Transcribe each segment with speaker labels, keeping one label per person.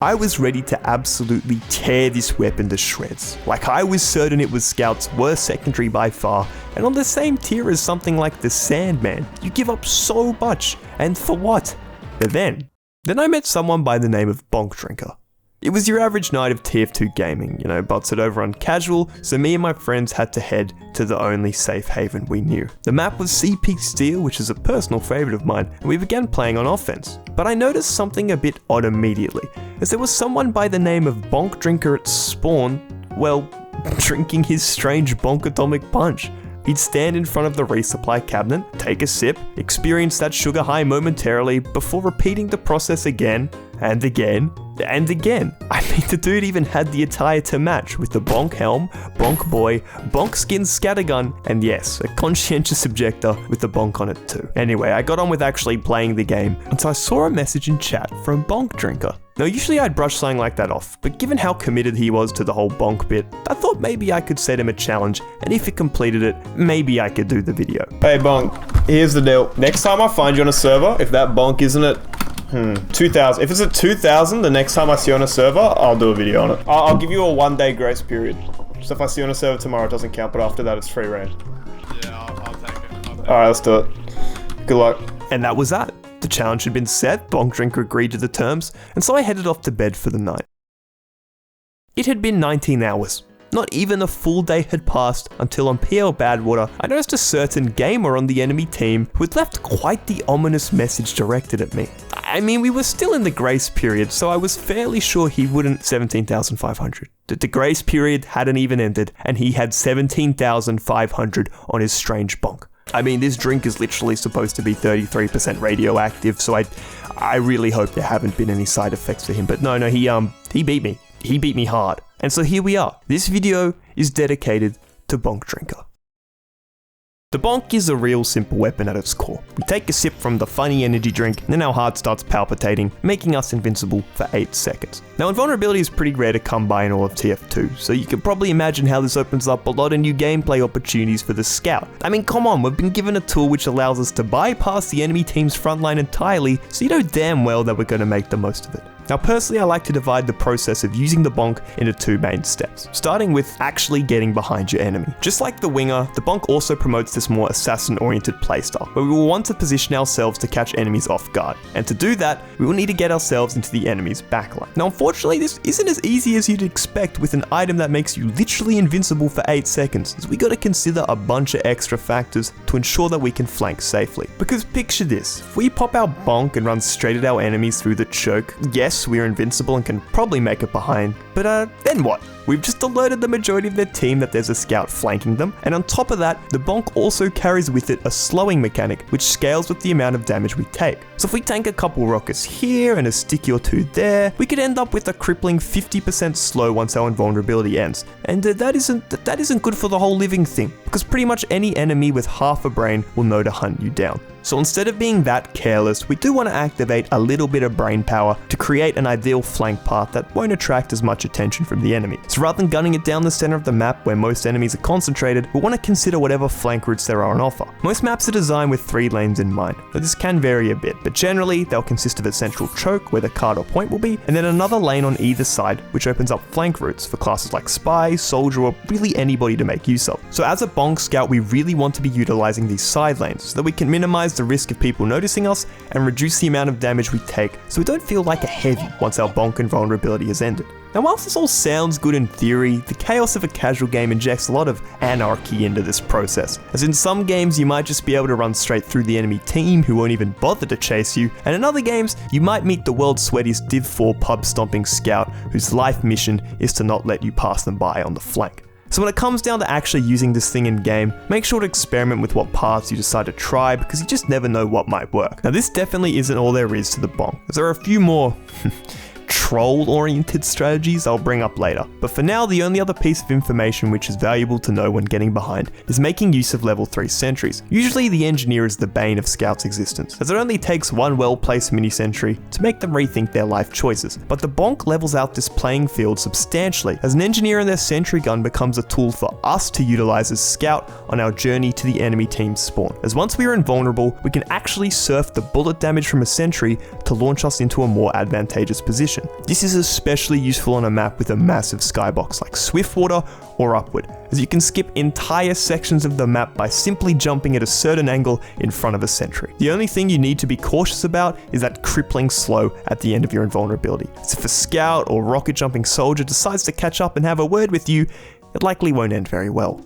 Speaker 1: I was ready to absolutely tear this weapon to shreds. Like, I was certain it was Scout's worst secondary by far, and on the same tier as something like the Sandman. You give up so much, and for what? But then I met someone by the name of Bonk Drinker. It was your average night of TF2 gaming, butts it over on casual, so me and my friends had to head to the only safe haven we knew. The map was Sea Peak Steel, which is a personal favourite of mine, and we began playing on offense. But I noticed something a bit odd immediately, as there was someone by the name of Bonk Drinker at spawn, drinking his strange Bonk Atomic Punch. He'd stand in front of the resupply cabinet, take a sip, experience that sugar high momentarily, before repeating the process again, and again, and again. I mean, the dude even had the attire to match, with the bonk helm, bonk boy, bonk skin scattergun, and yes, a conscientious objector with the bonk on it too. Anyway, I got on with actually playing the game until I saw a message in chat from Bonk Drinker. Now, usually I'd brush something like that off, but given how committed he was to the whole bonk bit, I thought maybe I could set him a challenge, and if he completed it, maybe I could do the video. Hey Bonk, here's the deal. Next time I find you on a server, if that bonk isn't at 2,000. If it's at 2,000, the next time I see you on a server, I'll do a video on it. I'll give you a 1-day grace period. So if I see you on a server tomorrow, it doesn't count, but after that, it's free reign.
Speaker 2: Yeah, I'll take it.
Speaker 1: Alright, let's do it. Good luck. And that was that. The challenge had been set, Bonk Drinker agreed to the terms, and so I headed off to bed for the night. It had been 19 hours. Not even a full day had passed until on PL Badwater, I noticed a certain gamer on the enemy team who had left quite the ominous message directed at me. I mean, we were still in the grace period, so I was fairly sure he wouldn't 17,500. The grace period hadn't even ended, and he had 17,500 on his strange bonk. I mean, this drink is literally supposed to be 33% radioactive, so I really hope there haven't been any side effects for him. But no, he beat me. He beat me hard. And so here we are. This video is dedicated to Bonk Drinker. The bonk is a real simple weapon at its core. We take a sip from the funny energy drink, and then our heart starts palpitating, making us invincible for 8 seconds. Now, invulnerability is pretty rare to come by in all of TF2, so you can probably imagine how this opens up a lot of new gameplay opportunities for the Scout. I mean, come on, we've been given a tool which allows us to bypass the enemy team's frontline entirely, so you know damn well that we're going to make the most of it. Now, personally, I like to divide the process of using the bonk into 2 main steps, starting with actually getting behind your enemy. Just like the winger, the bonk also promotes this more assassin-oriented playstyle, where we will want to position ourselves to catch enemies off guard. And to do that, we will need to get ourselves into the enemy's backline. Now, unfortunately, this isn't as easy as you'd expect with an item that makes you literally invincible for 8 seconds, as we gotta consider a bunch of extra factors to ensure that we can flank safely. Because picture this, if we pop our bonk and run straight at our enemies through the choke, yes, we're invincible and can probably make it behind, but then what? We've just alerted the majority of their team that there's a scout flanking them, and on top of that, the bonk also carries with it a slowing mechanic which scales with the amount of damage we take. So if we tank a couple rockets here and a sticky or 2 there, we could end up with a crippling 50% slow once our invulnerability ends, and that isn't good for the whole living thing, because pretty much any enemy with half a brain will know to hunt you down. So instead of being that careless, we do want to activate a little bit of brain power to create an ideal flank path that won't attract as much attention from the enemy. So rather than gunning it down the center of the map where most enemies are concentrated, we want to consider whatever flank routes there are on offer. Most maps are designed with 3 lanes in mind, but this can vary a bit, but generally they'll consist of a central choke where the card or point will be, and then another lane on either side which opens up flank routes for classes like Spy, Soldier, or really anybody to make use of. So as a Bonk Scout, we really want to be utilizing these side lanes so that we can minimize the risk of people noticing us and reduce the amount of damage we take so we don't feel like a heavy once our bonk invulnerability has ended. Now, whilst this all sounds good in theory, the chaos of a casual game injects a lot of anarchy into this process, as in some games you might just be able to run straight through the enemy team who won't even bother to chase you, and in other games you might meet the world's sweatiest Div 4 pub stomping scout whose life mission is to not let you pass them by on the flank. So when it comes down to actually using this thing in game, make sure to experiment with what paths you decide to try, because you just never know what might work. Now, this definitely isn't all there is to the bonk, as there are a few more troll-oriented strategies I'll bring up later. But for now, the only other piece of information which is valuable to know when getting behind is making use of level 3 sentries. Usually the engineer is the bane of Scout's existence, as it only takes one well-placed mini-sentry to make them rethink their life choices. But the bonk levels out this playing field substantially, as an engineer and their sentry gun becomes a tool for us to utilize as Scout on our journey to the enemy team's spawn. As once we are invulnerable, we can actually surf the bullet damage from a sentry to launch us into a more advantageous position. This is especially useful on a map with a massive skybox like Swiftwater or Upward, as you can skip entire sections of the map by simply jumping at a certain angle in front of a sentry. The only thing you need to be cautious about is that crippling slow at the end of your invulnerability. So if a scout or rocket jumping soldier decides to catch up and have a word with you, it likely won't end very well.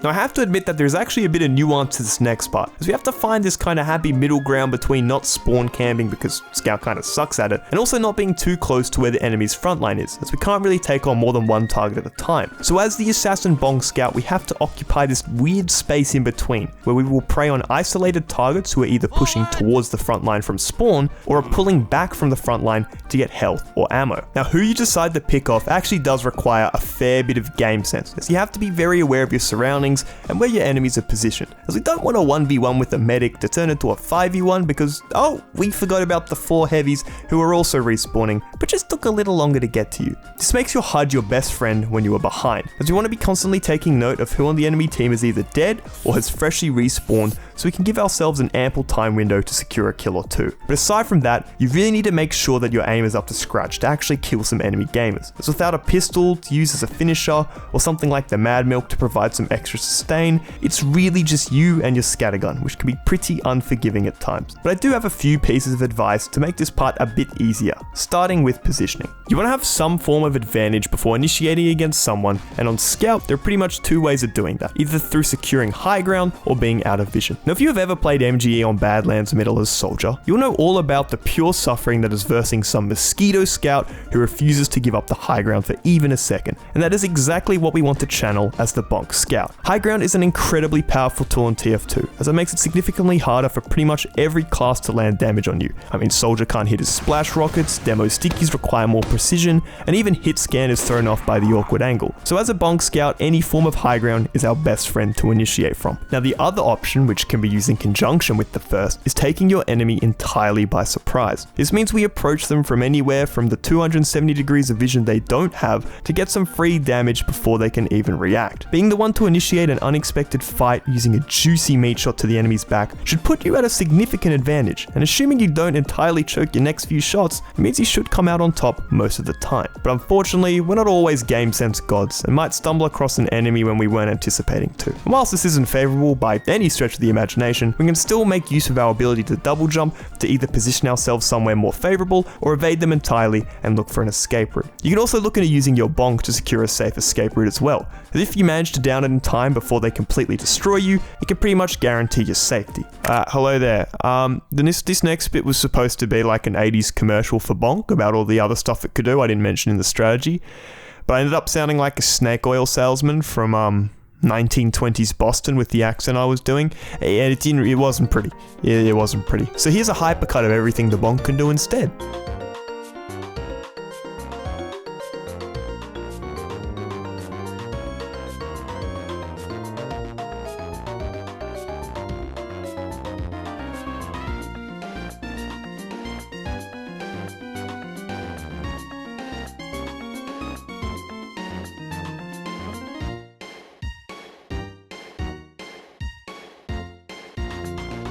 Speaker 1: Now I have to admit that there's actually a bit of nuance to this next part, as we have to find this kind of happy middle ground between not spawn camping because Scout kind of sucks at it, and also not being too close to where the enemy's frontline is, as we can't really take on more than one target at a time. So as the assassin Bonk Scout, we have to occupy this weird space in between, where we will prey on isolated targets who are either pushing towards the frontline from spawn, or are pulling back from the frontline to get health or ammo. Now who you decide to pick off actually does require a fair bit of game sense, as you have to be very aware of your surroundings and where your enemies are positioned, as we don't want a 1v1 with a medic to turn into a 5v1 because, oh, we forgot about the 4 heavies who are also respawning, but just took a little longer to get to you. This makes your HUD your best friend when you are behind, as you want to be constantly taking note of who on the enemy team is either dead or has freshly respawned, so we can give ourselves an ample time window to secure a kill or two. But aside from that, you really need to make sure that your aim is up to scratch to actually kill some enemy gamers, as without a pistol to use as a finisher or something like the Mad Milk to provide some extra sustain, it's really just you and your scattergun, which can be pretty unforgiving at times. But I do have a few pieces of advice to make this part a bit easier, starting with positioning. You want to have some form of advantage before initiating against someone, and on Scout there are pretty much 2 ways of doing that, either through securing high ground or being out of vision. Now if you have ever played MGE on Badlands Middle as Soldier, you'll know all about the pure suffering that is versing some mosquito scout who refuses to give up the high ground for even a second, and that is exactly what we want to channel as the Bonk Scout. High ground is an incredibly powerful tool in TF2, as it makes it significantly harder for pretty much every class to land damage on you. I mean, Soldier can't hit his splash rockets, demo stickies require more precision, and even hit scan is thrown off by the awkward angle. So as a Bonk Scout, any form of high ground is our best friend to initiate from. Now the other option, which can be used in conjunction with the first, is taking your enemy entirely by surprise. This means we approach them from anywhere from the 270 degrees of vision they don't have to get some free damage before they can even react. Being the one to initiate an unexpected fight using a juicy meat shot to the enemy's back should put you at a significant advantage, and assuming you don't entirely choke your next few shots, it means you should come out on top most of the time. But unfortunately, we're not always game sense gods, and might stumble across an enemy when we weren't anticipating to. And whilst this isn't favourable by any stretch of the imagination, we can still make use of our ability to double jump to either position ourselves somewhere more favourable or evade them entirely and look for an escape route. You can also look into using your bonk to secure a safe escape route as well, as if you manage to down it in time before they completely destroy you, it can pretty much guarantee your safety. Hello there. This next bit was supposed to be like an 80s commercial for Bonk about all the other stuff it could do I didn't mention in the strategy, but I ended up sounding like a snake oil salesman from 1920s Boston with the accent I was doing, and it wasn't pretty. It wasn't pretty. So here's a hypercut of everything the Bonk can do instead.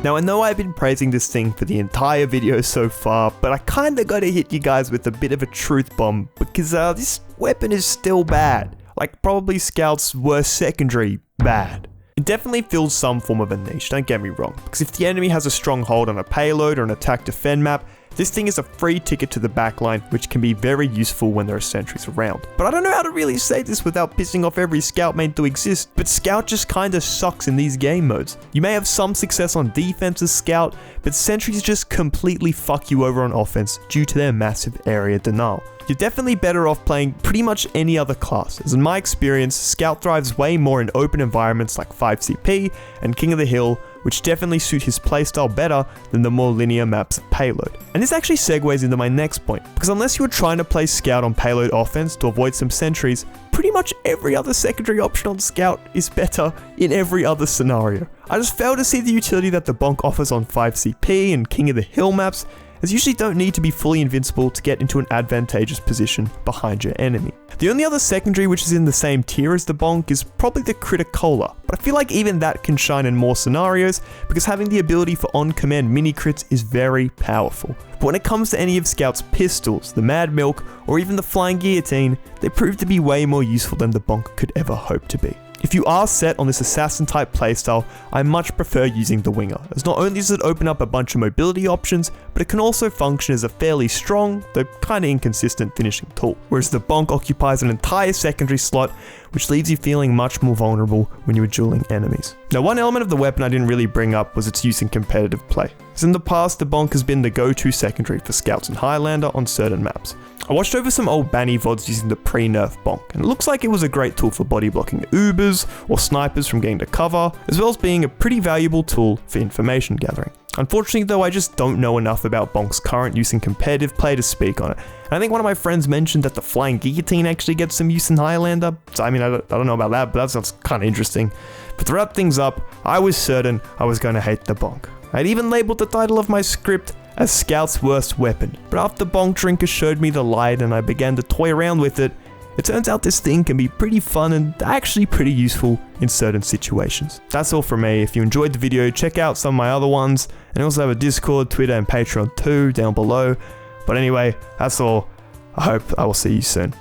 Speaker 1: Now I know I've been praising this thing for the entire video so far, but I kinda gotta hit you guys with a bit of a truth bomb, because this weapon is still bad. Like probably Scout's worst secondary bad. It definitely fills some form of a niche, don't get me wrong, because if the enemy has a strong hold on a payload or an attack defend map, this thing is a free ticket to the backline, which can be very useful when there are sentries around. But I don't know how to really say this without pissing off every Scout made to exist, but Scout just kinda sucks in these game modes. You may have some success on defense as Scout, but sentries just completely fuck you over on offense due to their massive area denial. You're definitely better off playing pretty much any other class, as in my experience, Scout thrives way more in open environments like 5CP and King of the Hill, which definitely suit his playstyle better than the more linear maps of payload. And this actually segues into my next point, because unless you are trying to play Scout on payload offense to avoid some sentries, pretty much every other secondary option on Scout is better in every other scenario. I just fail to see the utility that the Bonk offers on 5CP and King of the Hill maps, as you usually don't need to be fully invincible to get into an advantageous position behind your enemy. The only other secondary which is in the same tier as the bonk is probably the criticola, but I feel like even that can shine in more scenarios because having the ability for on-command mini-crits is very powerful. But when it comes to any of Scout's pistols, the Mad Milk, or even the Flying Guillotine, they prove to be way more useful than the bonk could ever hope to be. If you are set on this assassin type playstyle, I much prefer using the winger, as not only does it open up a bunch of mobility options, but it can also function as a fairly strong, though kinda inconsistent finishing tool, whereas the bonk occupies an entire secondary slot, which leaves you feeling much more vulnerable when you are dueling enemies. Now, one element of the weapon I didn't really bring up was its use in competitive play, as in the past the bonk has been the go-to secondary for Scouts and Highlander on certain maps. I watched over some old Banny VODs using the pre-nerf bonk, and it looks like it was a great tool for body blocking Ubers or snipers from getting to cover, as well as being a pretty valuable tool for information gathering. Unfortunately though, I just don't know enough about bonk's current use in competitive play to speak on it. And I think one of my friends mentioned that the Flying Guillotine actually gets some use in Highlander, so I mean, I don't know about that, but that sounds kinda interesting. But to wrap things up, I was certain I was gonna hate the bonk. I'd even labeled the title of my script as Scout's worst weapon, but after Bonk Drinker showed me the light and I began to toy around with it, it turns out this thing can be pretty fun and actually pretty useful in certain situations. That's all from me. If you enjoyed the video, check out some of my other ones, and I also have a Discord, Twitter and Patreon too down below. But anyway, that's all. I hope I will see you soon.